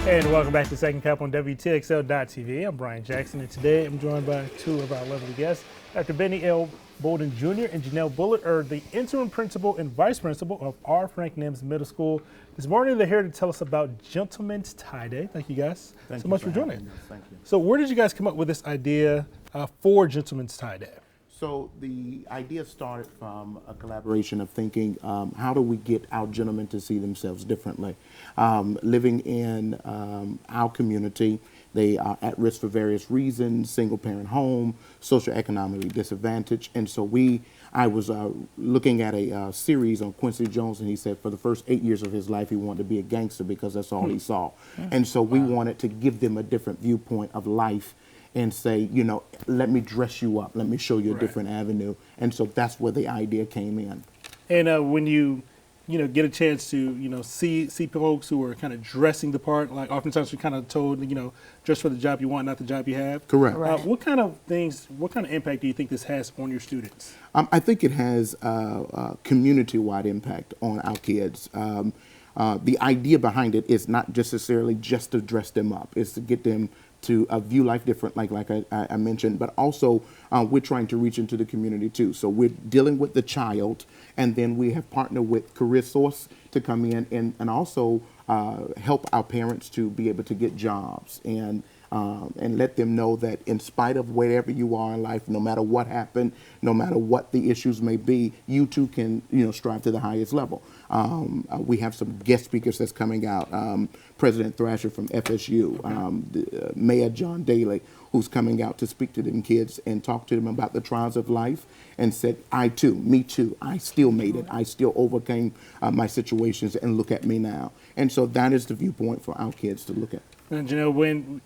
And welcome back to Second Cup on WTXL.TV. I'm Brian Jackson, and today I'm joined by two of our lovely guests. Dr. Benny L. Bolden Jr. and Janelle Bullard are the interim principal and vice principal of R. Frank Nims Middle School. This morning they're here to tell us about Gentlemen's Tie Day. Thank you guys so much for joining. Thank you. So where did you guys come up with this idea for Gentlemen's Tie Day? So the idea started from a collaboration of thinking, how do we get our gentlemen to see themselves differently? Living in our community, they are at risk for various reasons, single parent home, socioeconomically disadvantaged. And so I was looking at a series on Quincy Jones, and he said for the first 8 years of his life, he wanted to be a gangster because that's all he saw. And so we wanted to give them a different viewpoint of life and say, you know, let me dress you up, let me show you a different avenue. And so that's where the idea came in. And when you get a chance to, see folks who are kind of dressing the part, like oftentimes you're kind of told, dress for the job you want, not the job you have. Correct. What kind of impact do you think this has on your students? I think it has a community-wide impact on our kids. The idea behind it is not necessarily just to dress them up, it's to get them to view life different, like I mentioned, but also we're trying to reach into the community too. So we're dealing with the child, and then we have partnered with Career Source to come in and also help our parents to be able to get jobs and let them know that in spite of wherever you are in life, no matter what happened, no matter what the issues may be, you too can strive to the highest level. We have some guest speakers that's coming out. President Thrasher from FSU, Mayor John Daly, who's coming out to speak to them kids and talk to them about the trials of life, and said, me too, I still made it. I still overcame my situations, and look at me now. And so that is the viewpoint for our kids to look at. And when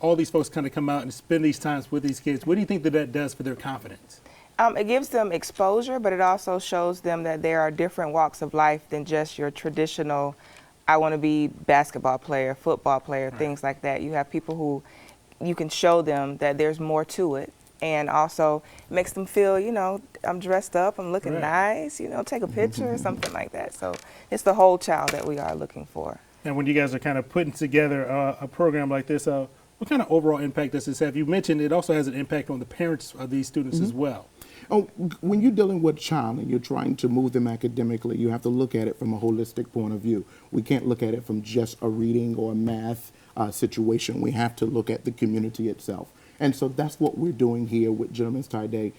all these folks kind of come out and spend these times with these kids, what do you think that does for their confidence? It gives them exposure, but it also shows them that there are different walks of life than just your traditional, I want to be basketball player, football player, things like that. You have people who you can show them that there's more to it, and also makes them feel, I'm dressed up, I'm looking nice, take a picture or something like that. So it's the whole child that we are looking for. And when you guys are kind of putting together a program like this, what kind of overall impact does this have? You mentioned it also has an impact on the parents of these students as well. Oh, when you're dealing with a child and you're trying to move them academically, you have to look at it from a holistic point of view. We can't look at it from just a reading or a math situation. We have to look at the community itself. And so that's what we're doing here with Gentlemen's Tie Day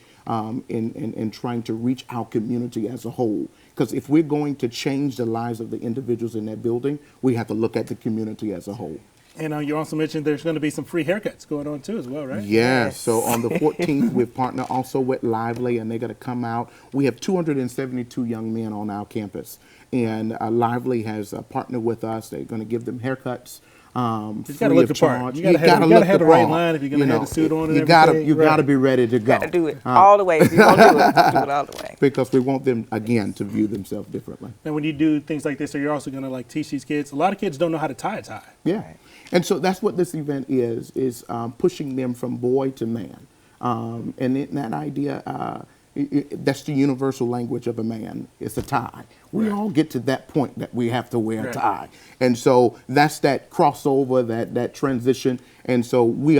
in trying to reach our community as a whole. Because if we're going to change the lives of the individuals in that building, we have to look at the community as a whole. And you also mentioned there's going to be some free haircuts going on too as well, right? Yeah, so on the 14th, we've partnered also with Lively, and they're going to come out. We have 272 young men on our campus, and Lively has partnered with us. They're going to give them haircuts. You got to look the part. You got to have the right line if you're going to have the suit on. You got to be ready to go. Got to do it all the way. If you're going to do it, do it all the way. Because we want them again to view themselves differently. And when you do things like this, so you're also going to teach these kids. A lot of kids don't know how to tie a tie. Yeah, and so that's what this event is pushing them from boy to man, and in that idea. That's the universal language of a man. It's a tie. We all get to that point that we have to wear a tie. And so that's that crossover, that transition. And so we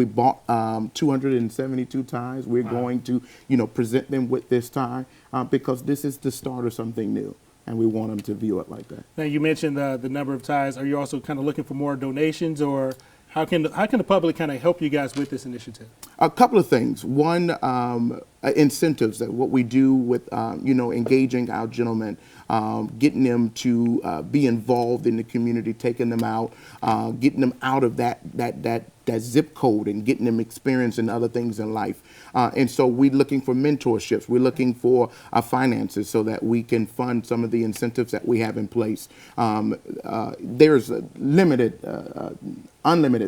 bought 272 ties. We're going to, present them with this tie because this is the start of something new. And we want them to view it like that. Now, you mentioned the number of ties. Are you also kind of looking for more donations, or how can the public kind of help you guys with this initiative? A couple of things. One, incentives, that what we do with, engaging our gentlemen, getting them to be involved in the community, taking them out, getting them out of that zip code and getting them experience in other things in life. And so we're looking for mentorships. We're looking for finances so that we can fund some of the incentives that we have in place. There's unlimited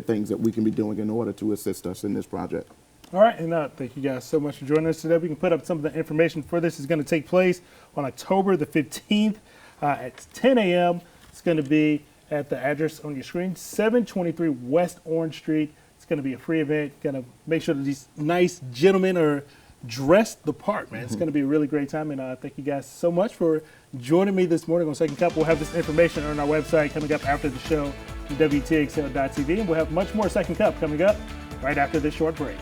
things that we can be doing in order to assist us in this project. All right, and thank you guys so much for joining us today. We can put up some of the information for this. Is going to take place on October the 15th at 10 a.m. It's going to be at the address on your screen, 723 West Orange Street. It's going to be a free event. Going to make sure that these nice gentlemen are dressed the part, man. It's going to be a really great time, and thank you guys so much for joining me this morning on Second Cup. We'll have this information on our website coming up after the show WTXL.tv. And we'll have much more Second Cup coming up right after this short break.